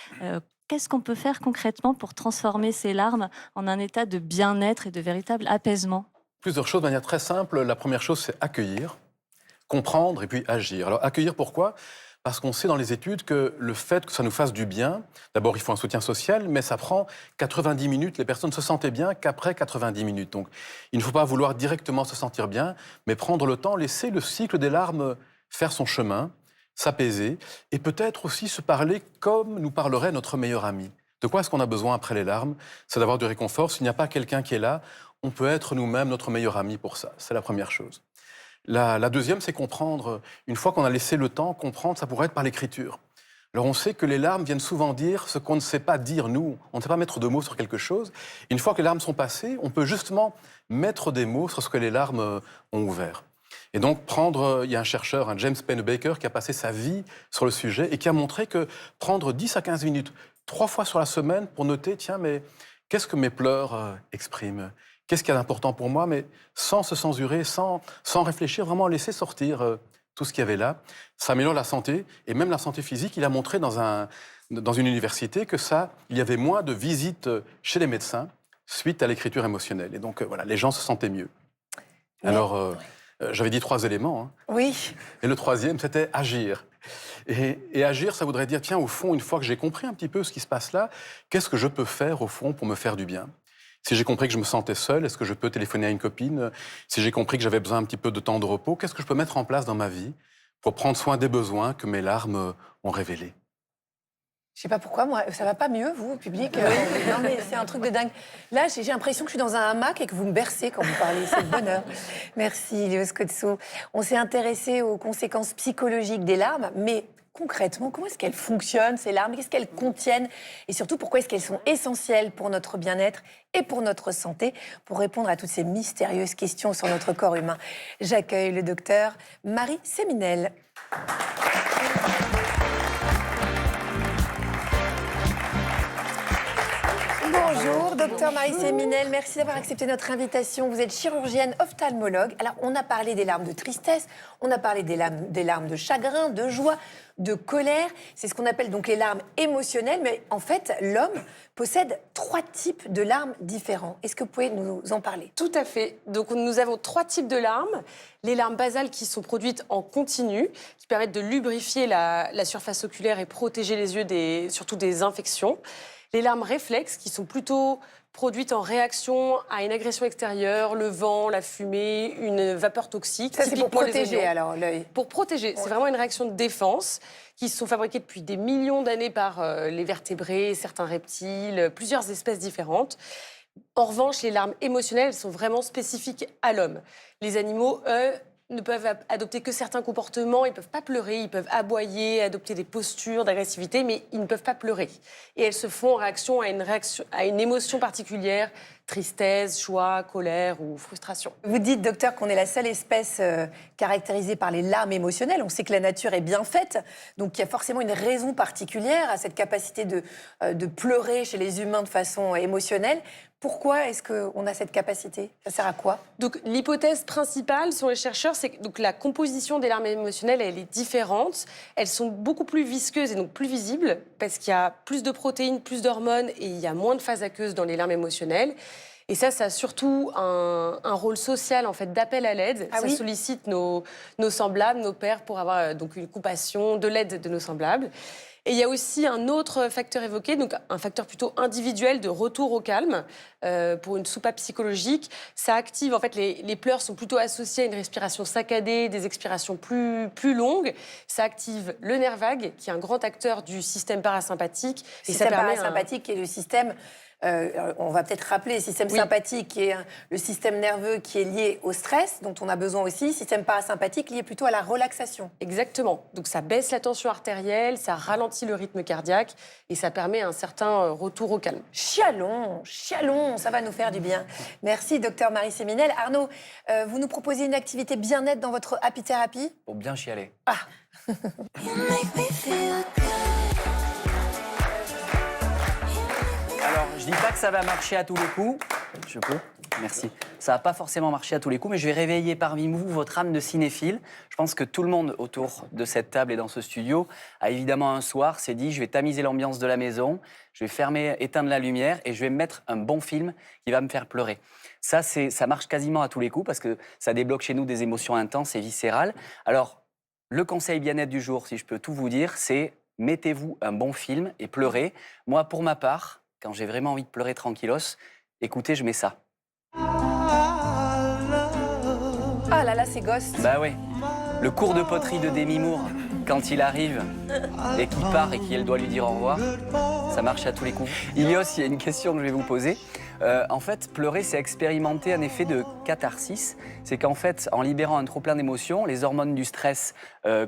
Q: qu'est-ce qu'on peut faire concrètement pour transformer ces larmes en un état de bien-être et de véritable apaisement?
D: Plusieurs choses de manière très simple. La première chose, c'est accueillir, comprendre et puis agir. Alors accueillir, pourquoi? Parce qu'on sait dans les études que le fait que ça nous fasse du bien, d'abord il faut un soutien social, mais ça prend 90 minutes. Les personnes se sentaient bien qu'après 90 minutes. Donc il ne faut pas vouloir directement se sentir bien, mais prendre le temps, laisser le cycle des larmes faire son chemin, s'apaiser, et peut-être aussi se parler comme nous parlerait notre meilleur ami. De quoi est-ce qu'on a besoin après les larmes? C'est d'avoir du réconfort. S'il n'y a pas quelqu'un qui est là, on peut être nous-mêmes notre meilleur ami pour ça. C'est la première chose. La deuxième, c'est comprendre. Une fois qu'on a laissé le temps, comprendre, ça pourrait être par l'écriture. Alors on sait que les larmes viennent souvent dire ce qu'on ne sait pas dire nous. On ne sait pas mettre de mots sur quelque chose. Une fois que les larmes sont passées, on peut justement mettre des mots sur ce que les larmes ont ouvert. Et donc il y a un chercheur, un James Pennebaker, qui a passé sa vie sur le sujet et qui a montré que prendre 10 à 15 minutes, 3 fois sur la semaine pour noter, tiens, mais qu'est-ce que mes pleurs expriment? Qu'est-ce qu'il y a d'important pour moi? Mais sans se censurer, sans réfléchir, vraiment laisser sortir tout ce qu'il y avait là. Ça améliore la santé, et même la santé physique. Il a montré dans une université que il y avait moins de visites chez les médecins suite à l'écriture émotionnelle. Et donc, voilà, les gens se sentaient mieux. Alors, j'avais dit 3 éléments. Hein.
B: Oui.
D: Et le troisième, c'était agir. Et agir, ça voudrait dire, tiens, au fond, une fois que j'ai compris un petit peu ce qui se passe là, qu'est-ce que je peux faire, au fond, pour me faire du bien? Si j'ai compris que je me sentais seul, est-ce que je peux téléphoner à une copine? Si j'ai compris que j'avais besoin un petit peu de temps de repos, qu'est-ce que je peux mettre en place dans ma vie pour prendre soin des besoins que mes larmes ont révélés?
B: Je sais pas pourquoi, moi, ça va pas mieux, vous, au public? Non, mais c'est un truc de dingue. Là, j'ai l'impression que je suis dans un hamac et que vous me bercez quand vous parlez. C'est le bonheur. Merci, Ilios Kotsou. On s'est intéressé aux conséquences psychologiques des larmes, mais concrètement, comment est-ce qu'elles fonctionnent, ces larmes? Qu'est-ce qu'elles contiennent? Et surtout, pourquoi est-ce qu'elles sont essentielles pour notre bien-être et pour notre santé? Pour répondre à toutes ces mystérieuses questions sur notre corps humain, j'accueille le docteur Marie Séminel. Bonjour, docteur Marie Séminel. Merci d'avoir accepté notre invitation. Vous êtes chirurgienne ophtalmologue. Alors, on a parlé des larmes de tristesse, on a parlé des larmes de chagrin, de joie, de colère. C'est ce qu'on appelle donc les larmes émotionnelles. Mais en fait, l'homme possède 3 types de larmes différents. Est-ce que vous pouvez nous en parler?
R: Tout à fait. Donc, nous avons 3 types de larmes. Les larmes basales qui sont produites en continu, qui permettent de lubrifier la surface oculaire et protéger les yeux surtout des infections. Les larmes réflexes, qui sont plutôt produites en réaction à une agression extérieure, le vent, la fumée, une vapeur toxique.
B: Ça, c'est pour
R: typiquement les
B: protéger,
R: oignons.
B: alors, l'œil.
R: Pour protéger. C'est vraiment une réaction de défense qui sont fabriquées depuis des millions d'années par les vertébrés, certains reptiles, plusieurs espèces différentes. En revanche, les larmes émotionnelles elles sont vraiment spécifiques à l'homme. Les animaux, eux, ne peuvent adopter que certains comportements. Ils ne peuvent pas pleurer, ils peuvent aboyer, adopter des postures d'agressivité, mais ils ne peuvent pas pleurer. Et elles se font en réaction à une émotion particulière, tristesse, joie, colère ou frustration.
B: Vous dites, docteur, qu'on est la seule espèce caractérisée par les larmes émotionnelles. On sait que la nature est bien faite, donc il y a forcément une raison particulière à cette capacité de pleurer chez les humains de façon émotionnelle. Pourquoi est-ce qu'on a cette capacité? Ça sert à quoi?
R: Donc l'hypothèse principale selon les chercheurs, c'est que donc, la composition des larmes émotionnelles, elle est différente. Elles sont beaucoup plus visqueuses et donc plus visibles parce qu'il y a plus de protéines, plus d'hormones et il y a moins de phase aqueuse dans les larmes émotionnelles. Et ça a surtout un rôle social, en fait, d'appel à l'aide. Ça sollicite nos semblables, nos pairs, pour avoir donc une compassion, de l'aide de nos semblables. Et il y a aussi un autre facteur évoqué, donc un facteur plutôt individuel de retour au calme pour une soupape psychologique. Ça active, en fait, les pleurs sont plutôt associés à une respiration saccadée, des expirations plus longues. Ça active le nerf vague, qui est un grand acteur du système parasympathique.
B: Le système parasympathique est le système... on va peut-être rappeler le système sympathique, qui est le système nerveux qui est lié au stress, dont on a besoin aussi. Système parasympathique lié plutôt à la relaxation.
R: Exactement. Donc ça baisse la tension artérielle, ça ralentit le rythme cardiaque et ça permet un certain retour au calme.
B: Chialons, ça va nous faire du bien. Merci, docteur Marie Séminel. Arnaud, vous nous proposez une activité bien-être dans votre Happy Therapy?
F: Pour bien chialer.
B: Ah.
F: Alors, je dis pas que ça va marcher à tous les coups. Je peux? Merci. Ça va pas forcément marcher à tous les coups, mais je vais réveiller parmi vous votre âme de cinéphile. Je pense que tout le monde autour de cette table et dans ce studio a évidemment un soir s'est dit je vais tamiser l'ambiance de la maison, je vais éteindre la lumière et je vais me mettre un bon film qui va me faire pleurer. Ça marche quasiment à tous les coups parce que ça débloque chez nous des émotions intenses et viscérales. Alors, le conseil bien-être du jour, si je peux tout vous dire, c'est mettez-vous un bon film et pleurez. Moi, pour ma part, quand j'ai vraiment envie de pleurer tranquillos, écoutez, je mets ça.
B: Ah là là, c'est Ghost.
F: Bah oui. Le cours de poterie de Demi Moore, quand il arrive et qu'il part et qu'il doit lui dire au revoir, ça marche à tous les coups. Ilios, il y a une question que je vais vous poser. En fait, pleurer, c'est expérimenter un effet de catharsis. C'est qu'en fait, en libérant un trop-plein d'émotions, les hormones du stress,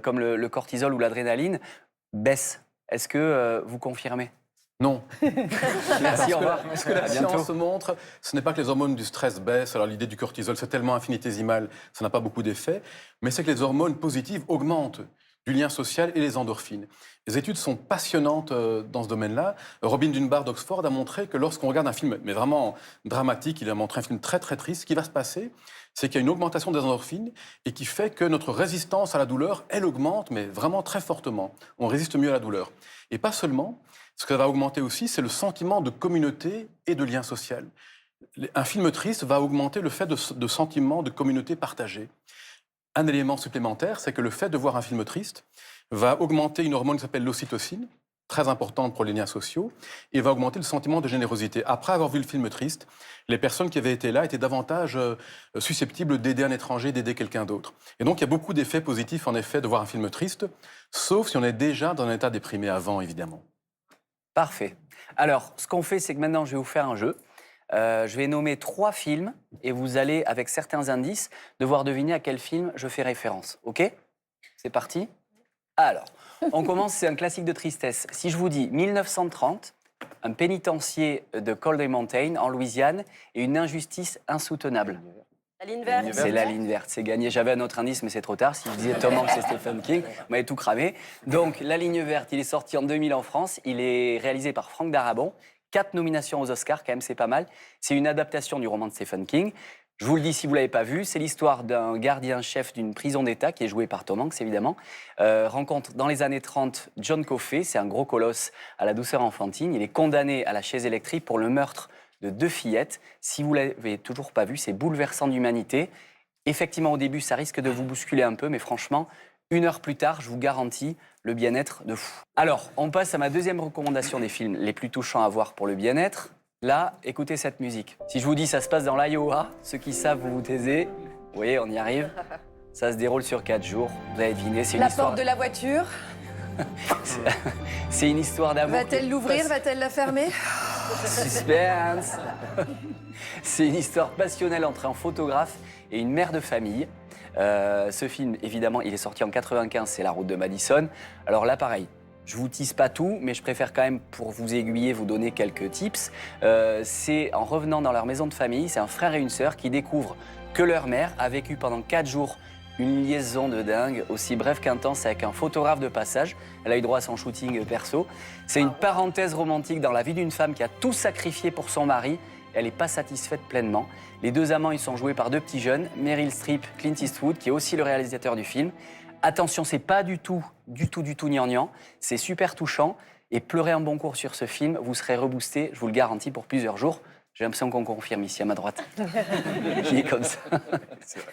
F: comme le cortisol ou l'adrénaline, baissent. Est-ce que vous confirmez?
D: Non.
F: Merci, au revoir.
D: Ce que la science montre, ce n'est pas que les hormones du stress baissent. Alors l'idée du cortisol, c'est tellement infinitésimal, ça n'a pas beaucoup d'effet. Mais c'est que les hormones positives augmentent du lien social et les endorphines. Les études sont passionnantes dans ce domaine-là. Robin Dunbar d'Oxford a montré que lorsqu'on regarde un film, mais vraiment dramatique, il a montré un film très très triste, ce qui va se passer, c'est qu'il y a une augmentation des endorphines et qui fait que notre résistance à la douleur, elle augmente, mais vraiment très fortement. On résiste mieux à la douleur. Et pas seulement, ce que ça va augmenter aussi, c'est le sentiment de communauté et de lien social. Un film triste va augmenter le fait de sentiment de communauté partagée. Un élément supplémentaire, c'est que le fait de voir un film triste va augmenter une hormone qui s'appelle l'ocytocine, très importante pour les liens sociaux, et va augmenter le sentiment de générosité. Après avoir vu le film triste, les personnes qui avaient été là étaient davantage susceptibles d'aider un étranger, d'aider quelqu'un d'autre. Et donc il y a beaucoup d'effets positifs, en effet, de voir un film triste, sauf si on est déjà dans un état déprimé avant, évidemment.
F: Parfait. Alors, ce qu'on fait, c'est que maintenant, je vais vous faire un jeu. Je vais nommer 3 films et vous allez, avec certains indices, devoir deviner à quel film je fais référence. OK? C'est parti? Alors, on commence, c'est un classique de tristesse. Si je vous dis 1930, un pénitencier de Coldray Mountain, en Louisiane, et une injustice insoutenable.
C: La ligne verte.
F: C'est la ligne verte, c'est gagné. J'avais un autre indice, mais c'est trop tard. Si je disais Tom Hanks et Stephen King, vous m'avez tout cramé. Donc, La ligne verte, il est sorti en 2000 en France. Il est réalisé par Franck Darabont. 4 nominations aux Oscars, quand même, c'est pas mal. C'est une adaptation du roman de Stephen King. Je vous le dis si vous ne l'avez pas vu, c'est l'histoire d'un gardien-chef d'une prison d'État, qui est joué par Tom Hanks, évidemment. Rencontre dans les années 30 John Coffey, c'est un gros colosse à la douceur enfantine. Il est condamné à la chaise électrique pour le meurtre de 2 fillettes. Si vous ne l'avez toujours pas vu, c'est bouleversant d'humanité. Effectivement, au début, ça risque de vous bousculer un peu, mais franchement, 1 heure plus tard, je vous garantis le bien-être de fou. Alors, on passe à ma deuxième recommandation des films les plus touchants à voir pour le bien-être. Là, écoutez cette musique. Si je vous dis ça se passe dans l'Iowa, ceux qui savent, vous vous taisez. Vous voyez, on y arrive. Ça se déroule sur 4 jours. Vous avez deviné, c'est une histoire...
B: La porte de la voiture.
F: C'est une histoire d'amour.
B: Va-t-elle l'ouvrir? Va-t-elle la fermer?
F: Suspense. C'est une histoire passionnelle entre un photographe et une mère de famille. Ce film, évidemment, il est sorti en 95, c'est La route de Madison. Alors là, pareil, je vous tease pas tout, mais je préfère quand même, pour vous aiguiller, vous donner quelques tips. C'est en revenant dans leur maison de famille, c'est un frère et une sœur qui découvrent que leur mère a vécu pendant 4 jours une liaison de dingue, aussi brève qu'intense, avec un photographe de passage. Elle a eu droit à son shooting perso. C'est une parenthèse romantique dans la vie d'une femme qui a tout sacrifié pour son mari elle n'est pas satisfaite pleinement. Les deux amants, ils sont joués par deux petits jeunes, Meryl Streep, Clint Eastwood, qui est aussi le réalisateur du film. Attention, c'est pas du tout gnangnan, c'est super touchant. Et pleurez un bon cours sur ce film, vous serez reboosté, je vous le garantis, pour plusieurs jours. J'ai l'impression qu'on confirme ici à ma droite. Qui est comme ça.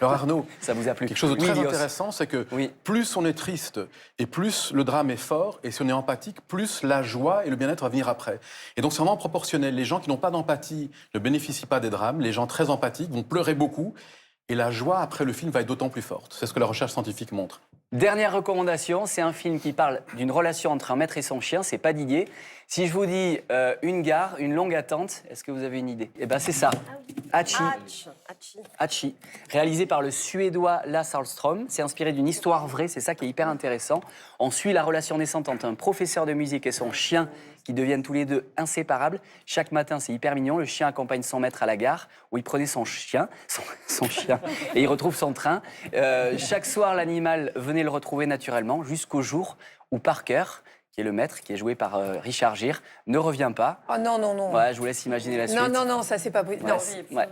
D: Alors Arnaud,
F: ça vous a plu?
D: Quelque chose de très intéressant, c'est que plus on est triste et plus le drame est fort, et si on est empathique, plus la joie et le bien-être va venir après. Et donc c'est vraiment proportionnel. Les gens qui n'ont pas d'empathie ne bénéficient pas des drames. Les gens très empathiques vont pleurer beaucoup, et la joie après le film va être d'autant plus forte. C'est ce que la recherche scientifique montre.
F: Dernière recommandation, c'est un film qui parle d'une relation entre un maître et son chien, c'est pas Didier. Si je vous dis une gare, une longue attente, est-ce que vous avez une idée? Eh bien c'est ça, Hachi. Hachi, réalisé par le Suédois Lasse Hallström. C'est inspiré d'une histoire vraie, c'est ça qui est hyper intéressant. On suit la relation naissante entre un professeur de musique et son chien qui deviennent tous les deux inséparables. Chaque matin, c'est hyper mignon, le chien accompagne son maître à la gare où il prenait son chien, et il retrouve son train. Chaque soir, l'animal venait le retrouver naturellement jusqu'au jour où Parker, qui est le maître, qui est joué par Richard Gere, ne revient pas.
B: Oh non, non, non.
F: Ouais, je vous laisse imaginer la suite.
B: Non, ça c'est pas possible.
F: Ouais,
B: Non.
F: ouais.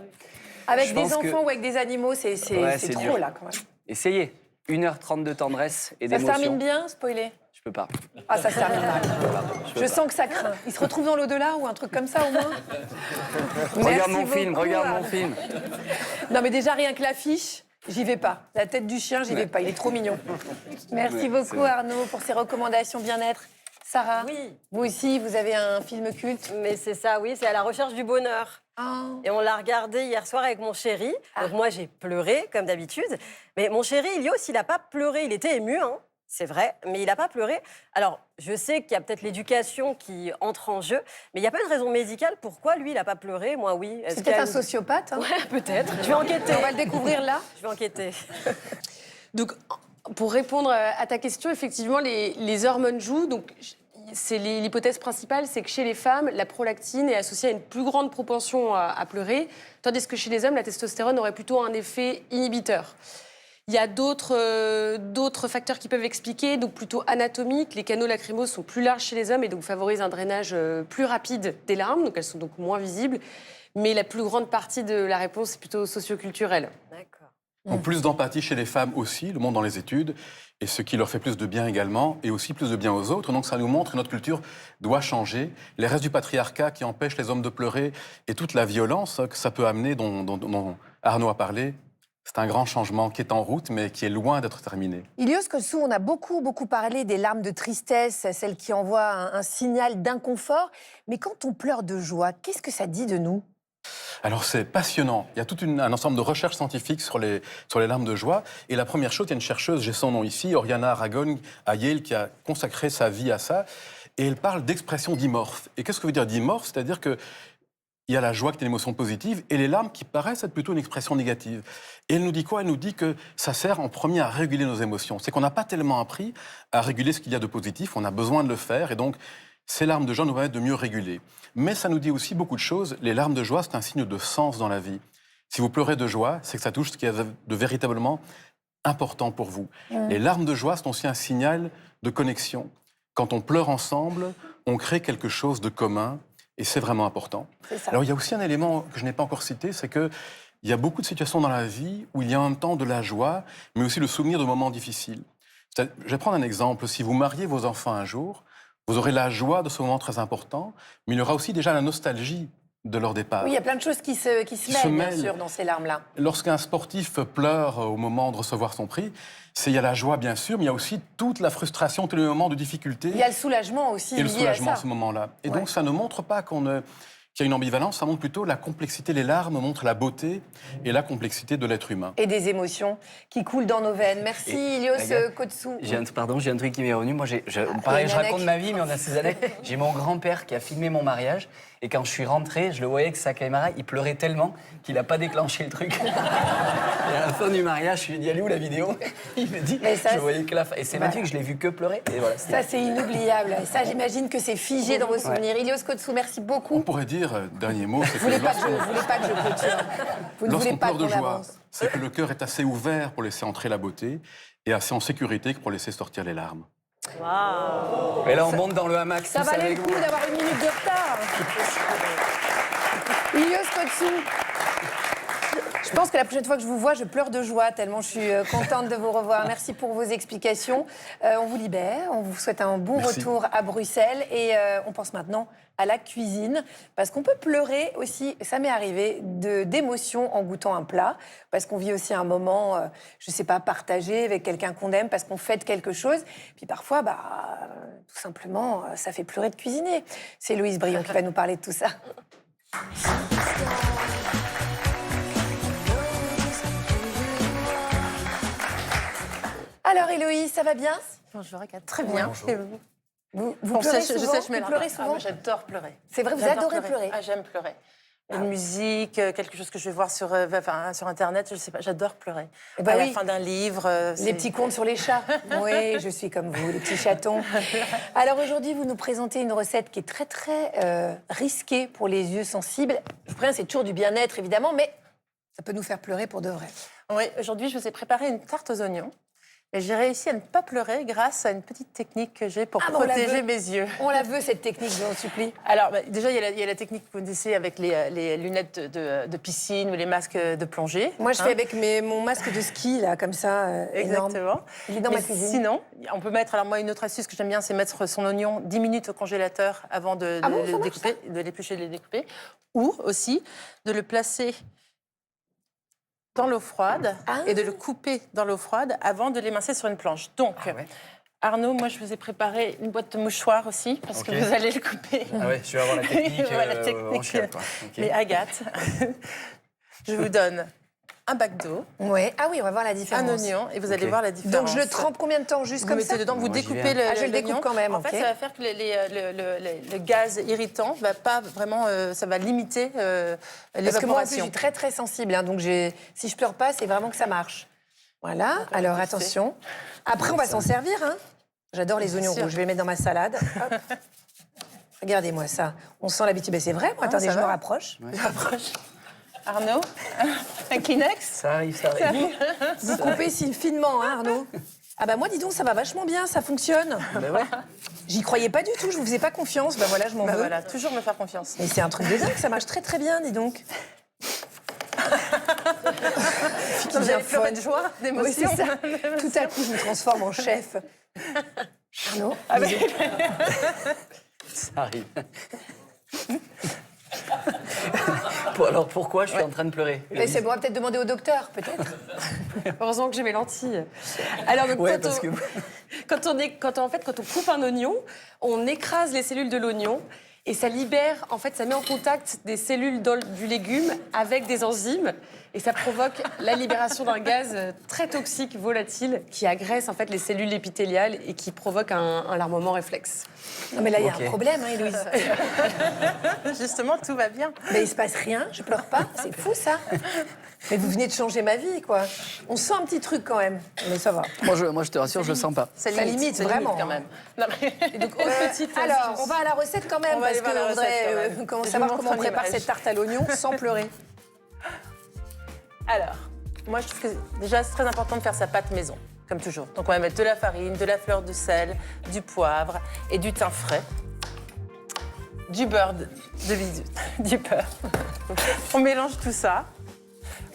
B: Avec
F: Je
B: des
F: pense
B: enfants
F: que-
B: ou avec des animaux, c'est trop
F: dur.
B: là quand même.
F: Essayez. 1h30 de tendresse et
B: Ça se
F: d'émotion.
B: termine bien, spoilé?
F: Je peux pas.
B: Ah, ça se termine mal.
F: Je peux
B: Je
F: pas.
B: sens que ça craint. Il se retrouve dans l'au-delà ou un truc comme ça au moins?
F: Regarde
B: Merci
F: mon film,
B: beaucoup,
F: regarde mon
B: Arnaud.
F: film.
B: Non mais déjà rien que l'affiche, j'y vais pas. La tête du chien, j'y vais pas. Il est trop mignon. Merci
F: Ouais, c'est
B: beaucoup
F: vrai.
B: Arnaud pour ces recommandations bien-être. Sarah,
C: Oui.
B: vous aussi, vous avez un film culte.
C: Mais c'est ça, oui, c'est À la recherche du bonheur. Et on l'a regardé hier soir avec mon chéri. Donc moi, j'ai pleuré, comme d'habitude. Mais mon chéri, Ilios, il n'a pas pleuré. Il était ému, hein, c'est vrai, mais il n'a pas pleuré. Alors, je sais qu'il y a peut-être l'éducation qui entre en jeu, mais il n'y a pas une raison médicale pourquoi lui, il n'a pas pleuré. Moi, oui.
B: C'est peut-être un sociopathe. Hein.
C: Ouais, peut-être. Je vais enquêter.
B: On va le découvrir là.
C: Je vais enquêter.
R: Donc, pour répondre à ta question, effectivement, les hormones jouent. Donc, c'est l'hypothèse principale, c'est que chez les femmes, la prolactine est associée à une plus grande propension à pleurer, tandis que chez les hommes, la testostérone aurait plutôt un effet inhibiteur. Il y a d'autres facteurs qui peuvent expliquer, donc plutôt anatomiques. Les canaux lacrymaux sont plus larges chez les hommes et donc favorisent un drainage plus rapide des larmes, donc elles sont donc moins visibles. Mais la plus grande partie de la réponse est plutôt socioculturelle.
C: D'accord.
D: Donc plus d'empathie chez les femmes aussi, le monde dans les études, et ce qui leur fait plus de bien également, et aussi plus de bien aux autres. Donc ça nous montre que notre culture doit changer. Les restes du patriarcat qui empêchent les hommes de pleurer, et toute la violence que ça peut amener, dont Arnaud a parlé, c'est un grand changement qui est en route, mais qui est loin d'être terminé.
B: Ilios Kotsou, on a beaucoup parlé des larmes de tristesse, celles qui envoient un signal d'inconfort. Mais quand on pleure de joie, qu'est-ce que ça dit de nous?
D: Alors c'est passionnant. Il y a tout un ensemble de recherches scientifiques sur les larmes de joie. Et la première chose, il y a une chercheuse, j'ai son nom ici, Oriana Aragon, à Yale, qui a consacré sa vie à ça. Et elle parle d'expression dimorphe. Et qu'est-ce que veut dire dimorphe? C'est-à-dire que il y a la joie qui est une émotion positive et les larmes qui paraissent être plutôt une expression négative. Et elle nous dit quoi? Elle nous dit que ça sert en premier à réguler nos émotions. C'est qu'on n'a pas tellement appris à réguler ce qu'il y a de positif, on a besoin de le faire et donc ces larmes de joie nous permettent de mieux réguler. Mais ça nous dit aussi beaucoup de choses. Les larmes de joie, c'est un signe de sens dans la vie. Si vous pleurez de joie, c'est que ça touche ce qui est de véritablement important pour vous. Les larmes de joie, c'est aussi un signal de connexion. Quand on pleure ensemble, on crée quelque chose de commun. Et c'est vraiment important. Alors, il y a aussi un élément que je n'ai pas encore cité, c'est qu'il y a beaucoup de situations dans la vie où il y a en même temps de la joie, mais aussi le souvenir de moments difficiles. Je vais prendre un exemple. Si vous mariez vos enfants un jour, vous aurez la joie de ce moment très important, mais il y aura aussi déjà la nostalgie de leur départ.
B: Oui, il y a plein de choses qui se mêlent, bien sûr, dans ces larmes-là.
D: Lorsqu'un sportif pleure au moment de recevoir son prix, il y a la joie, bien sûr, mais il y a aussi toute la frustration, tous les moments de difficulté.
B: Il y a le soulagement aussi
D: Et le
B: lié
D: soulagement
B: à
D: à
B: ça.
D: ce moment-là. Et donc, ça ne montre pas qu'il y a une ambivalence, ça montre plutôt la complexité. Les larmes montrent la beauté et la complexité de l'être humain.
B: Et des émotions qui coulent dans nos veines. Merci, Ilios Kotsou.
F: J'ai un truc qui m'est revenu. Moi, pareil, je raconte ma vie, mais on a ces années. J'ai mon grand-père qui a filmé mon mariage. Et quand je suis rentré, je le voyais que sa caméra, il pleurait tellement qu'il n'a pas déclenché le truc. Et à la fin du mariage, je lui ai dit, elle est où la vidéo? Il me dit, je voyais que la fin. Et c'est magnifique, je l'ai vu que pleurer. Et voilà,
B: Ça, c'est inoubliable. Ça, j'imagine que c'est figé dans vos souvenirs. Ilios Kotsou, merci beaucoup.
D: On pourrait dire, dernier mot, c'est
B: Vous voulez pas que je clôture. Vous ne voulez
D: lorsqu'on
B: pas
D: pleure de
B: qu'on
D: joie,
B: avance.
D: c'est que le cœur est assez ouvert pour laisser entrer la beauté et assez en sécurité que pour laisser sortir les larmes.
C: Waouh.
F: Et là, on monte dans le hamac.
B: Ça
F: tous
B: valait
F: avec
B: le coup
F: vous.
B: d'avoir une minute de retard. Ilios Kotsou. Je pense que la prochaine fois que je vous vois, je pleure de joie tellement je suis contente de vous revoir. Merci pour vos explications. On vous libère, on vous souhaite un bon retour à Bruxelles et on pense maintenant à la cuisine parce qu'on peut pleurer aussi, ça m'est arrivé, d'émotion en goûtant un plat parce qu'on vit aussi un moment, je ne sais pas, partagé avec quelqu'un qu'on aime parce qu'on fête quelque chose. Puis parfois, tout simplement, ça fait pleurer de cuisiner. C'est Louise Brion qui va nous parler de tout ça. Alors Héloïse, ça va bien?
S: Bonjour Agathe, très bien.
B: Bonjour.
S: Et vous?
B: Vous pleurez souvent?
S: Vous pleurez souvent? J'adore pleurer.
B: C'est vrai, vous adorez pleurer?
S: Ah, j'aime pleurer. Une musique, quelque chose que je vais voir sur Internet, je sais pas, j'adore pleurer. À la fin d'un livre.
B: Les petits contes sur les chats. Oui, je suis comme vous, les petits chatons. Alors aujourd'hui, vous nous présentez une recette qui est très très risquée pour les yeux sensibles. Je vous préviens, c'est toujours du bien-être évidemment, mais ça peut nous faire pleurer pour de vrai.
S: Oui, aujourd'hui, je vous ai préparé une tarte aux oignons. Et j'ai réussi à ne pas pleurer grâce à une petite technique que j'ai pour protéger mes yeux.
B: On la veut, cette technique, je vous en supplie.
S: Alors, déjà, il y a la technique que vous connaissez avec les lunettes de piscine ou les masques de plongée.
B: Moi, je fais avec mon masque de ski, là, comme ça, énorme.
S: Exactement.
B: Il est dans ma cuisine.
S: Sinon, on peut mettre... Alors, moi, une autre astuce que j'aime bien, c'est mettre son oignon 10 minutes au congélateur avant de le découper, de l'éplucher et de le découper. Ou aussi de le placer dans l'eau froide et de le couper dans l'eau froide avant de l'émincer sur une planche. Donc, Arnaud, moi, je vous ai préparé une boîte de mouchoirs aussi, parce que vous allez le couper.
F: Ah ouais, je vais avoir la technique, en chef, quoi.
S: Mais Agathe, je vous donne un bac d'eau.
B: Ouais. Ah oui, on va voir la différence.
S: Un oignon, et vous allez voir la différence.
B: Donc, je le trempe combien de temps? Juste
S: vous
B: comme
S: mettez
B: ça
S: dedans, vous découpez
B: je le découpe quand même,
S: En fait, ça va faire que le gaz irritant va pas vraiment... ça va limiter l'évaporation.
B: Parce que moi, en plus, je suis très, très sensible. Hein, donc, si je pleure pas, c'est vraiment que ça marche. Voilà. Alors, attention. Après, on va s'en servir. Hein. J'adore les oignons rouges. Je vais les mettre dans ma salade. Hop. Regardez-moi ça. On sent l'habitude. C'est vrai, moi. Attendez, je me rapproche.
S: Je me rapproche. Arnaud, un Kleenex?
F: Ça arrive, ça arrive.
B: Vous coupez si finement, hein, Arnaud? Ah bah moi, dis donc, ça va vachement bien, ça fonctionne.
F: Ben ouais.
B: J'y croyais pas du tout, je vous faisais pas confiance. Bah voilà, je m'en veux.
S: Voilà, toujours me faire confiance.
B: Mais c'est un truc de dingue, ça marche très très bien, dis donc.
S: Vous avez pleuré de joie, d'émotion.
B: Oui, c'est ça. Tout à coup, je me transforme en chef. Arnaud,
F: ça arrive. Alors pourquoi je suis en train de pleurer?
B: C'est bon, peut-être demander au docteur, peut-être.
R: Heureusement que j'ai mes lentilles. Alors, donc, quand on coupe un oignon, on écrase les cellules de l'oignon et ça libère, en fait, ça met en contact des cellules du légume avec des enzymes et ça provoque la libération d'un gaz très toxique, volatile, qui agresse en fait les cellules épithéliales et qui provoque un larmoiement réflexe.
B: Non mais là, il y a un problème, hein, Héloïse.
S: Justement, tout va bien.
B: Mais il se passe rien, je pleure pas, c'est fou ça. Mais vous venez de changer ma vie, quoi. On sent un petit truc quand même, mais ça va.
F: Moi, je te rassure, je le sens pas.
B: Ça limite vraiment.
S: Quand même. Non, mais... Et donc,
B: alors, on va à la recette quand même, parce qu'on voudrait savoir comment on prépare cette tarte à l'oignon sans pleurer.
S: Alors, moi, je trouve que déjà, c'est très important de faire sa pâte maison, comme toujours. Donc, on va mettre de la farine, de la fleur de sel, du poivre et du thym frais. Du beurre du beurre. On mélange tout ça.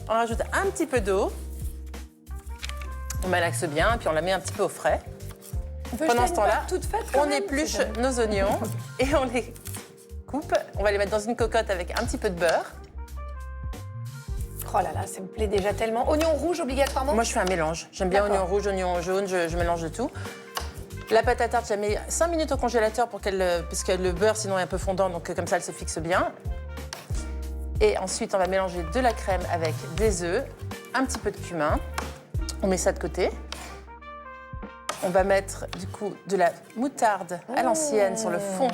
S: On rajoute un petit peu d'eau. On malaxe bien, puis on la met un petit peu au frais. Pendant ce temps-là, on épluche nos oignons et on les coupe. On va les mettre dans une cocotte avec un petit peu de beurre.
B: Oh là là, ça me plaît déjà tellement. Oignon rouge obligatoirement?
S: Moi, je fais un mélange. J'aime bien oignon rouge, oignon jaune, je mélange de tout. La pâte à tarte, je la mets 5 minutes au congélateur parce que le beurre, sinon, est un peu fondant, donc comme ça, elle se fixe bien. Et ensuite, on va mélanger de la crème avec des œufs, un petit peu de cumin. On met ça de côté. On va mettre, du coup, de la moutarde à l'ancienne sur le fond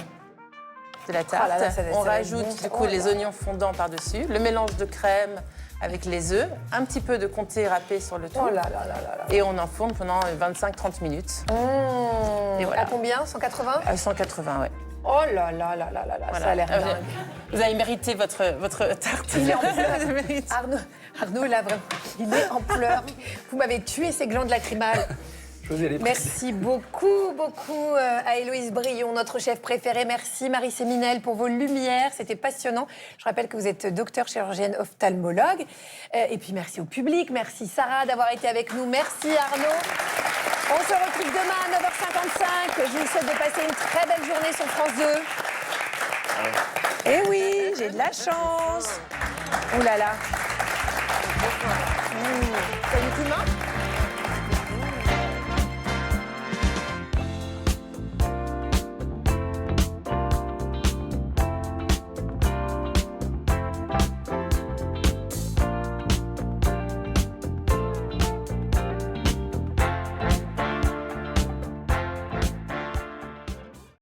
S: de la tarte. On rajoute, du coup, les oignons fondants par-dessus, le mélange de crème avec les œufs, un petit peu de comté râpé sur le tout.
B: Oh là là là là.
S: Et on enfourne pendant 25-30 minutes.
B: Et voilà. À combien? 180?
S: À 180, ouais.
B: Oh là là là là là là, ça a l'air dingue.
S: Vous avez mérité votre tarte.
B: Il est en pleurs. Arnaud, là, vraiment, il est en pleurs. Vous m'avez tué ces glandes lacrymales.
F: José, elle est prête.
B: Merci beaucoup, beaucoup à Héloïse Brion, notre chef préférée. Merci Marie Séminel pour vos lumières, c'était passionnant. Je rappelle que vous êtes docteur chirurgienne ophtalmologue. Et puis merci au public, merci Sarah d'avoir été avec nous, merci Arnaud. On se retrouve demain à 9h55. Je vous souhaite de passer une très belle journée sur France 2. Eh oui, j'ai de la chance. Oh là là. T'as une petite main ?